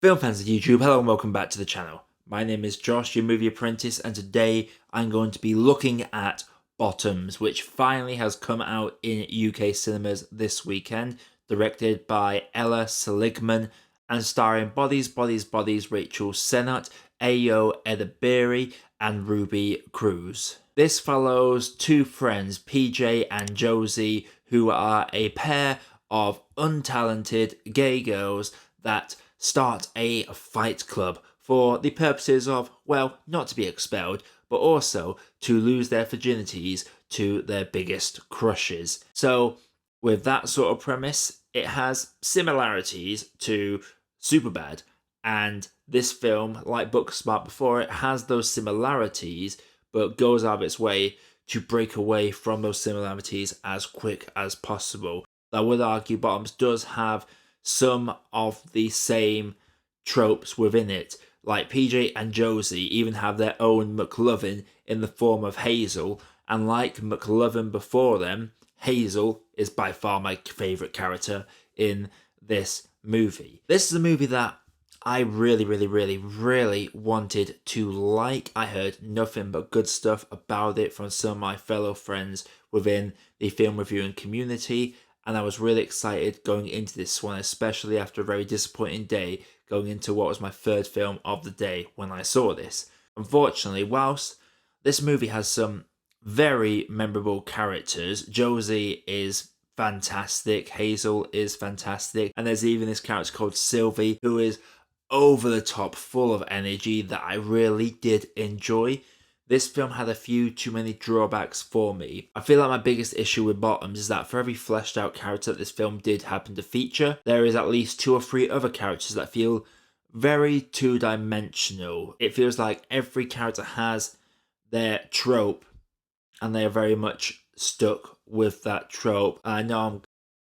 Film fans of YouTube, hello and welcome back to the channel. My name is Josh, your Movie Apprentice, and today I'm going to be looking at Bottoms, which finally has come out in UK cinemas this weekend, directed by Ella Seligman and starring Bodies, Rachel Sennott, Ayo Edebiri, and Ruby Cruz. This follows two friends, PJ and Josie, who are a pair of untalented gay girls that start a fight club for the purposes of, well, not to be expelled, but also to lose their virginities to their biggest crushes. So, with that sort of premise, it has similarities to Superbad, and this film, like Booksmart before it, has those similarities, but goes out of its way to break away from those similarities as quick as possible. I would argue Bottoms does have some of the same tropes within it. Like PJ and Josie even have their own McLovin in the form of Hazel, and like McLovin before them, Hazel is by far my favourite character in this movie. This is a movie that I really wanted to like. I heard nothing but good stuff about it from some of my fellow friends within the film reviewing community, and I was really excited going into this one, especially after a very disappointing day going into what was my third film of the day when I saw this. Unfortunately, whilst this movie has some very memorable characters, Josie is fantastic, Hazel is fantastic, and there's even this character called Sylvie who is over the top, full of energy that I really did enjoy. This film had a few too many drawbacks for me. I feel like my biggest issue with Bottoms is that for every fleshed out character that this film did happen to feature, there is at least 2 or 3 other characters that feel very two-dimensional. It feels like every character has their trope and they are very much stuck with that trope. I know I'm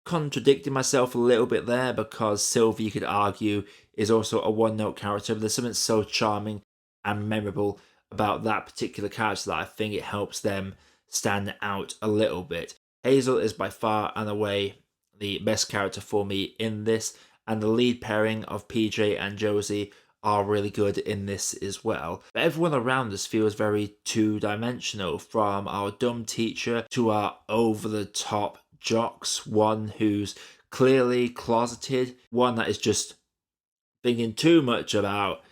contradicting myself a little bit there because Sylvie, you could argue, is also a one-note character, but there's something so charming and memorable about that particular character that I think it helps them stand out a little bit. Hazel is by far and away the best character for me in this, and the lead pairing of PJ and Josie are really good in this as well. But everyone around us feels very two-dimensional, from our dumb teacher to our over-the-top jocks, one who's clearly closeted, one that is just thinking too much about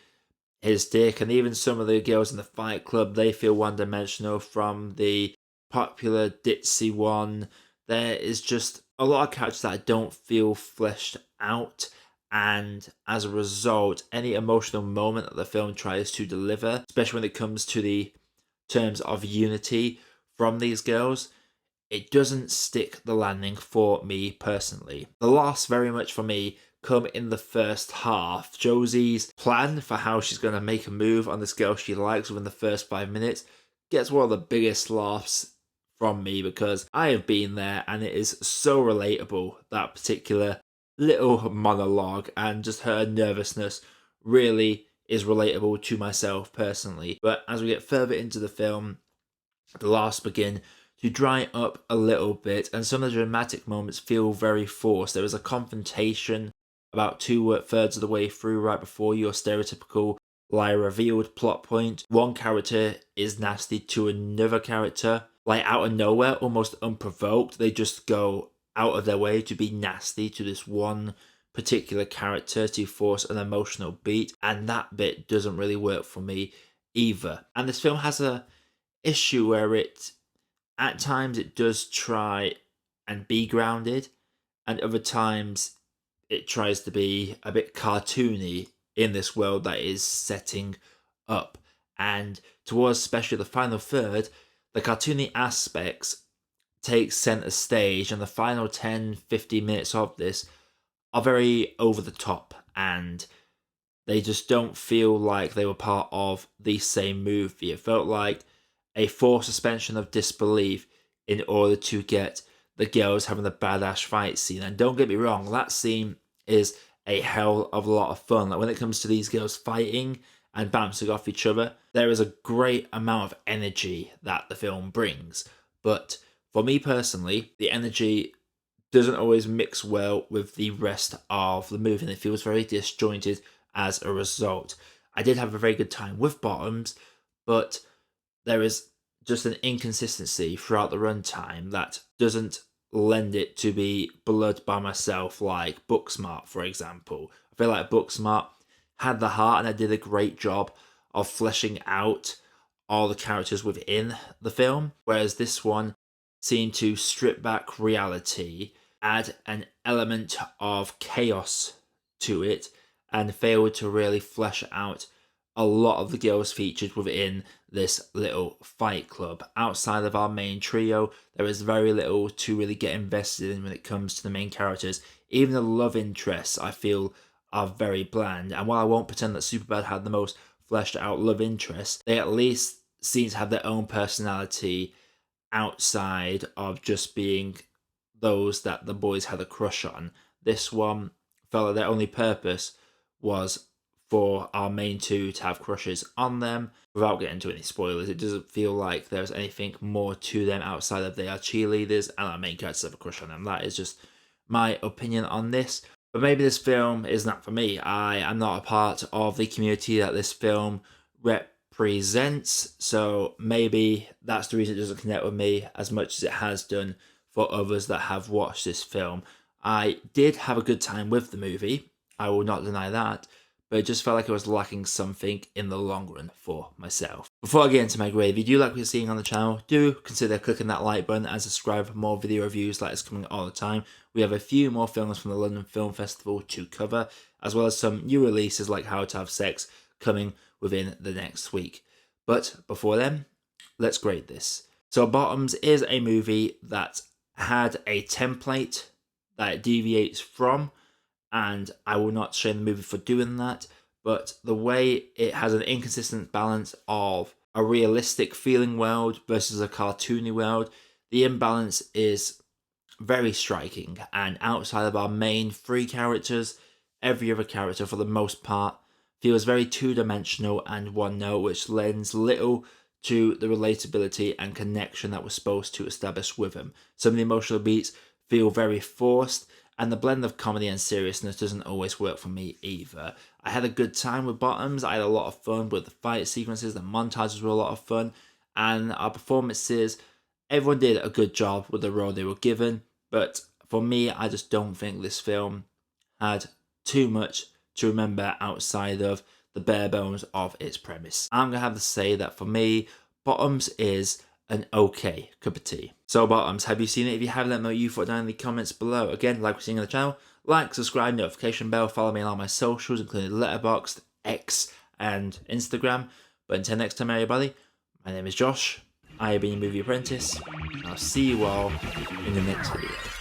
his dick, and even some of the girls in the fight club, they feel one-dimensional, from the popular ditzy one. There is just a lot of characters that I don't feel fleshed out, and as a result, any emotional moment that the film tries to deliver, especially when it comes to the terms of unity from these girls, it doesn't stick the landing for me personally. The loss very much for me come in the first half. Josie's plan for how she's going to make a move on this girl she likes within the first 5 minutes gets one of the biggest laughs from me, because I have been there and it is so relatable, that particular little monologue, and just her nervousness really is relatable to myself personally. But as we get further into the film, the laughs begin to dry up a little bit, and some of the dramatic moments feel very forced. There is a confrontation about 2/3 of the way through, right before your stereotypical lie revealed plot point. One character is nasty to another character, like out of nowhere, almost unprovoked. They just go out of their way to be nasty to this one particular character to force an emotional beat, and that bit doesn't really work for me either. And this film has a issue where at times it does try and be grounded, and other times it tries to be a bit cartoony in this world that is setting up. And towards especially the final third, the cartoony aspects take center stage, and the final 10-15 minutes of this are very over the top, and they just don't feel like they were part of the same movie. It felt like a forced suspension of disbelief in order to get the girls having a badass fight scene. And don't get me wrong, that scene is a hell of a lot of fun. Like when it comes to these girls fighting and bouncing off each other, there is a great amount of energy that the film brings. But for me personally, the energy doesn't always mix well with the rest of the movie, and it feels very disjointed as a result. I did have a very good time with Bottoms, but there is just an inconsistency throughout the runtime that doesn't lend it to be beloved by myself, like Booksmart, for example. I feel like Booksmart had the heart and I did a great job of fleshing out all the characters within the film, whereas this one seemed to strip back reality, add an element of chaos to it, and failed to really flesh out a lot of the girls featured within this little fight club. Outside of our main trio, there is very little to really get invested in when it comes to the main characters. Even the love interests, I feel, are very bland. And while I won't pretend that Superbad had the most fleshed out love interests, they at least seem to have their own personality outside of just being those that the boys had a crush on. This one felt like their only purpose was for our main two to have crushes on them. Without getting into any spoilers, it doesn't feel like there's anything more to them outside of they are cheerleaders and our main characters have a crush on them. That is just my opinion on this. But maybe this film is not for me. I am not a part of the community that this film represents, so maybe that's the reason it doesn't connect with me as much as it has done for others that have watched this film. I did have a good time with the movie, I will not deny that, but it just felt like it was lacking something in the long run for myself. Before I get into my grade, if you do like what you're seeing on the channel, do consider clicking that like button and subscribe for more video reviews like this coming all the time. We have a few more films from the London Film Festival to cover, as well as some new releases like How to Have Sex coming within the next week. But before then, let's grade this. So Bottoms is a movie that had a template that it deviates from, and I will not shame the movie for doing that, but the way it has an inconsistent balance of a realistic feeling world versus a cartoony world, the imbalance is very striking, and outside of our main three characters, every other character for the most part feels very two-dimensional and one-note, which lends little to the relatability and connection that we're supposed to establish with them. Some of the emotional beats feel very forced, and the blend of comedy and seriousness doesn't always work for me either. I had a good time with Bottoms. I had a lot of fun with the fight sequences. The montages were a lot of fun. And our performances, everyone did a good job with the role they were given. But for me, I just don't think this film had too much to remember outside of the bare bones of its premise. I'm going to have to say that for me, Bottoms is an okay cup of tea. So Bottoms, have you seen it? If you haven't, let me know what you thought down in the comments below. Again, like we're seeing on the channel, like, subscribe, notification bell, follow me on all my socials, including Letterboxd, X, and Instagram. But until next time, everybody, my name is Josh. I have been your Movie Apprentice. I'll see you all in the next video.